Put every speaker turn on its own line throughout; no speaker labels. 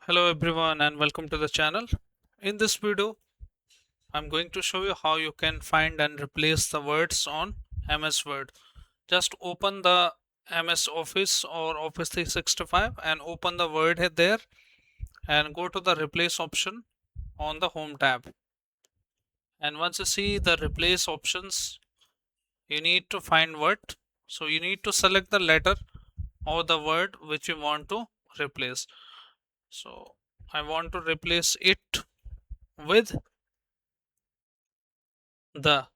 Hello everyone and welcome to the channel. In this video, I'm going to show you how you can find and replace the words on MS Word. Just open the MS Office or Office 365 and open the Word head there and go to the replace option on the home tab. And once you see the replace options, you need to find what. So you need to select the letter or the word which you want to replace. So I want to replace it with the,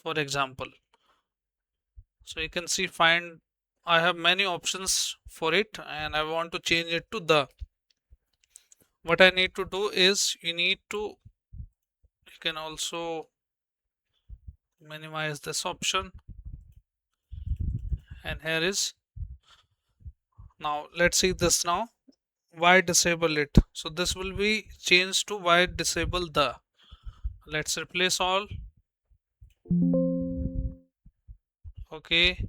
for example. So you can see find, I have many options for it and I want to change it to the. What I need to do is you can also minimize this option, and here is, now let's see this now. Why disable it? So this will be changed to why disable the. Let's replace all. Okay,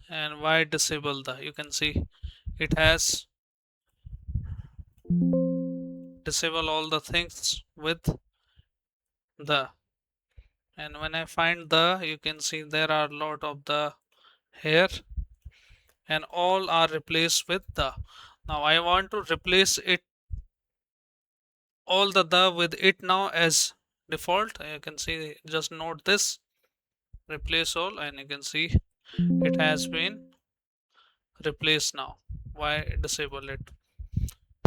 and why disable the, you can see it has disable all the things with the. And when I find the, you can see there are a lot of the here and all are replaced with the. Now I want to replace it all the with it now as default. You can see, just note this, replace all, and you can see it has been replaced now. Why disable it?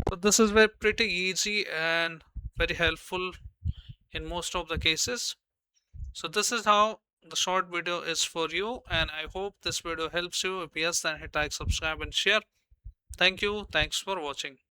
So this is very pretty easy and very helpful in most of the cases. So this is how the short video is for you, and I hope this video helps you. If yes, then hit like, subscribe and share. Thank you. Thanks for watching.